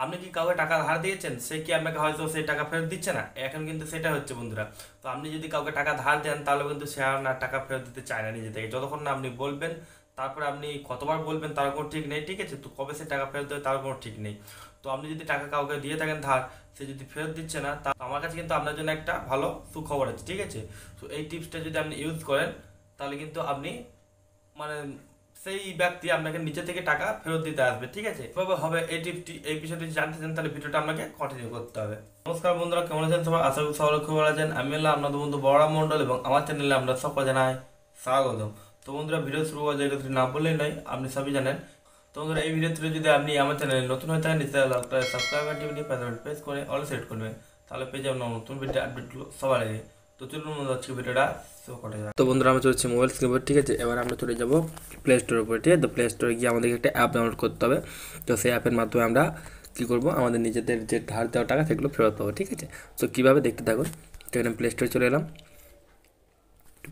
আপনি কি কাউকে টাকা ধার দিয়েছেন, সে কি আপনাকে হয়তো সেই টাকা ফেরত দিচ্ছে না, এখন কিন্তু সেটা হচ্ছে বন্ধুরা। তো আপনি যদি কাউকে টাকা ধার দেন তাহলে কিন্তু সে আর না টাকা ফেরত দিতে চায় না নিজে থেকে, যতক্ষণ না আপনি বলবেন। তারপরে আপনি কতবার বলবেন তার কোনো ঠিক নেই, ঠিক আছে, তো কবে সে টাকা ফেরত দেবে তার কোনো ঠিক নেই। তো আপনি যদি টাকা কাউকে দিয়ে থাকেন ধার, সে যদি ফেরত দিচ্ছে না, তা আমার কাছে কিন্তু আপনার জন্য একটা ভালো সুখবর আছে, ঠিক আছে। তো এই টিপসটা যদি আপনি ইউজ করেন তাহলে কিন্তু আপনি মানে সেই ব্যক্তি আপনাকে নিচে থেকে টাকা ফেরত দিতে আসবে, ঠিক আছে। এভাবে হবে এই টিপটি, এই বিষয়টি জানতে চান তাহলে ভিডিওটা আপনাকে কন্টিনিউ করতে হবে। নমস্কার বন্ধুরা, কেমন আছেন সবাই? আশা করি সবাই খুব ভালো আছেন। আমি হলাম আপনাদের বন্ধু বড়রাম মণ্ডল এবং আমার চ্যানেলে আমরা সকল জানাই স্বাগতম। তো বন্ধুরা, ভিডিও শুরু হওয়ার জায়গা না বললেই নয়, আপনি সবই জানেন। তো বন্ধুরা, এই ভিডিওতে যদি আপনি আমার চ্যানেলে নতুন হয়ে থাকেন, নিশ্চয়ই সাবস্ক্রাইব বাটনটি প্রেস করে অল সেট করবেন, তাহলে পেয়ে যাবেন নতুন ভিডিও আপডেটগুলো সবার আগে। তো চলুন বন্ধুরা, আজকে ভিডিওটা শুরু করা যাক। তো বন্ধুরা, আমরা চলছি মোবাইল স্ক্রিন উপর, ঠিক আছে। এবার আমরা চলে যাবো প্লে স্টোরের উপরে, ঠিক আছে। তো প্লে স্টোরে গিয়ে আমাদেরকে একটা অ্যাপ ডাউনলোড করতে হবে। তো সেই অ্যাপের মাধ্যমে আমরা কী করবো, আমাদের নিজেদের যে ধার দেওয়া টাকা সেগুলো ফেরত পাবো, ঠিক আছে। তো কীভাবে দেখতে থাকুন। তো এখানে প্লে স্টোরে চলে এলাম।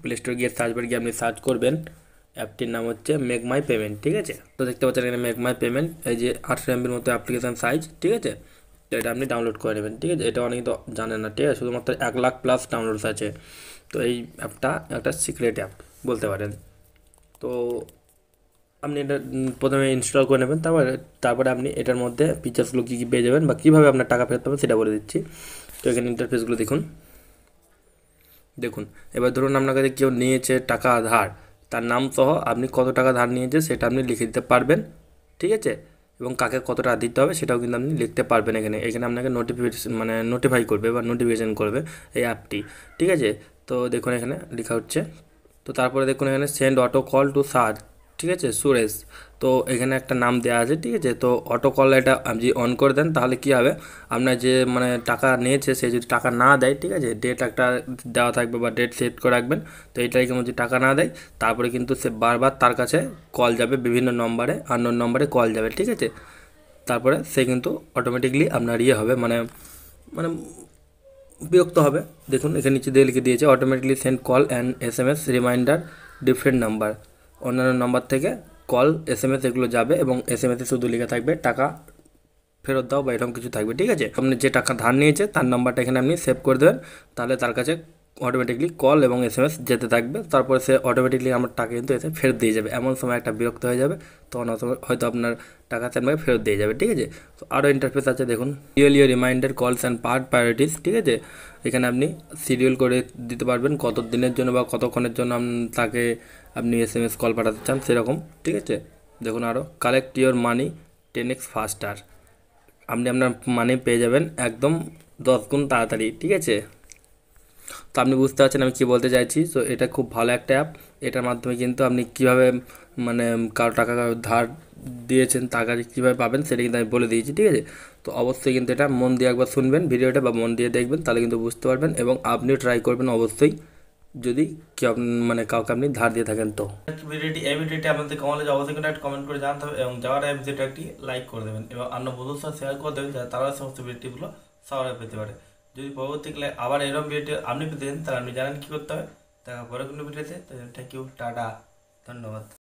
প্লে স্টোরে গিয়ে সার্চ বারে গিয়ে আপনি সার্চ করবেন, অ্যাপটির নাম হচ্ছে মেক মাই পেমেন্ট, ঠিক আছে। তো দেখতে পাচ্ছেন এখানে মেক মাই পেমেন্ট, এই যে 800 MB মতো অ্যাপ্লিকেশন সাইজ, ঠিক আছে। তো এটা আপনি ডাউনলোড করে নেবেন, ঠিক আছে। এটা অনেকে তো জানেন না, ঠিক আছে, শুধুমাত্র 1 লাখ+ ডাউনলোডস আছে। তো এই অ্যাপটা একটা সিক্রেট অ্যাপ বলতে পারেন। তো আপনি এটা প্রথমে ইনস্টল করে নেবেন, তারপরে আপনি এটার মধ্যে ফিচার্সগুলো কী কী পেয়ে যাবেন বা কীভাবে আপনার টাকা ফেরত পাবেন সেটা বলে দিচ্ছি। তো এখানে ইন্টারফেসগুলো দেখুন। দেখুন, এবার ধরুন আপনার কাছে কেউ নিয়েছে টাকা ধার, তার নাম সহ আপনি কত টাকা ধার নিয়েছে সেটা আপনি লিখে দিতে পারবেন, ঠিক আছে। এবং কাকে কত টাকা দিতে হবে সেটাও কিন্তু আপনি লিখতে পারবেন। এখানে এখানে আপনাকে নোটিফিকেশন নোটিফাই করবে বা নোটিফিকেশান করবে এই অ্যাপটি, ঠিক আছে। তো দেখুন এখানে লেখা হচ্ছে। তো তারপরে দেখুন এখানে send auto call to search, ঠিক আছে, সুরেশ। তো এখানে একটা নাম দেওয়া আছে, ঠিক আছে। তো অটো কল এটা আপনি যদি অন করে দেন তাহলে কী হবে, আপনার যে টাকা নিয়েছে সে যদি টাকা না দেয়, ঠিক আছে, ডেট একটা দেওয়া থাকবে বা ডেট সেট করে রাখবেন। তো এই তারিখের মধ্যে টাকা না দেয়, তারপরে কিন্তু সে বারবার তার কাছে কল যাবে, বিভিন্ন নম্বরে, আননোন নম্বরে কল যাবে, ঠিক আছে। তারপরে সে কিন্তু অটোমেটিকলি আপনার হবে মানে বিরক্ত হবে। দেখুন এখানে নিচে দিয়ে লিখে দিয়েছে, automatically send call and SMS reminder different number. অন্যান্য নাম্বার থেকে কল, SMS এগুলো যাবে এবং SMS শুধু লেখা থাকবে টাকা ফেরত দাও বা এরকম কিছু থাকবে, ঠিক আছে। আপনি যে টাকা ধার নিয়েছে তার নাম্বারটা এখানে আপনি সেভ করে দেবেন, তাহলে তার কাছে অটোমেটিকলি কল এবং SMS যেতে থাকবে। তারপরে সে অটোমেটিকলি আমার টাকা কিন্তু এসে ফেরত দিয়ে যাবে। এমন সময় একটা বিরক্ত হয়ে যাবে, তখন হয়তো আপনার টাকা আপনাকে ফেরত দিয়ে যাবে, ঠিক আছে। তো আরও ইন্টারফেস আছে দেখুন, শিডিউল রিমাইন্ডার কলস অ্যান্ড প্রায়োরিটিস, ঠিক আছে। এখানে আপনি শিডিউল করে দিতে পারবেন কত দিনের জন্য বা কতক্ষণের জন্য তাকে আপনি SMS কল পাঠাতে চান সেরকম, ঠিক আছে। দেখুন আরও কালেক্ট ইওর মানি 10x ফাস্টার, আপনি আপনার মানি পেয়ে যাবেন একদম 10 গুণ তাড়াতাড়ি, ঠিক আছে। তো আপনি বুঝতে পারছেন আমি কী বলতে চাইছি। তো এটা খুব ভালো একটা অ্যাপ। এটার মাধ্যমে কিন্তু আপনি কীভাবে মানে কারো টাকা ধার দিয়েছেন তার কাছে কীভাবে পাবেন সেটা কিন্তু আমি বলে দিয়েছি, ঠিক আছে। তো অবশ্যই কিন্তু এটা মন দিয়ে একবার শুনবেন ভিডিওটা বা মন দিয়ে দেখবেন, তাহলে কিন্তু বুঝতে পারবেন এবং আপনিও ট্রাই করবেন অবশ্যই, যদি কেউ কাউকে আপনি ধার দিয়ে থাকেন। তো এই ভিডিওটি আপনাদের কেমন লাগছে অবশ্যই কিন্তু একটা কমেন্ট করে জানাতে হবে এবং যাওয়ার আগে ভিডিওটা একটি লাইক করে দেবেন এবং আপনার বন্ধুর সাথে শেয়ার করে দেবেন যাতে তারা সমস্ত ভিডিওগুলো সবাই পেতে পারে। যদি পরবর্তীকালে আবার এরকম ভিডিও আপনি পেতে চান তাহলে আপনি জানেন কী করতে হবে। দেখা পরে কোনো ভিডিওতে। থ্যাংক ইউ, টাটা, ধন্যবাদ।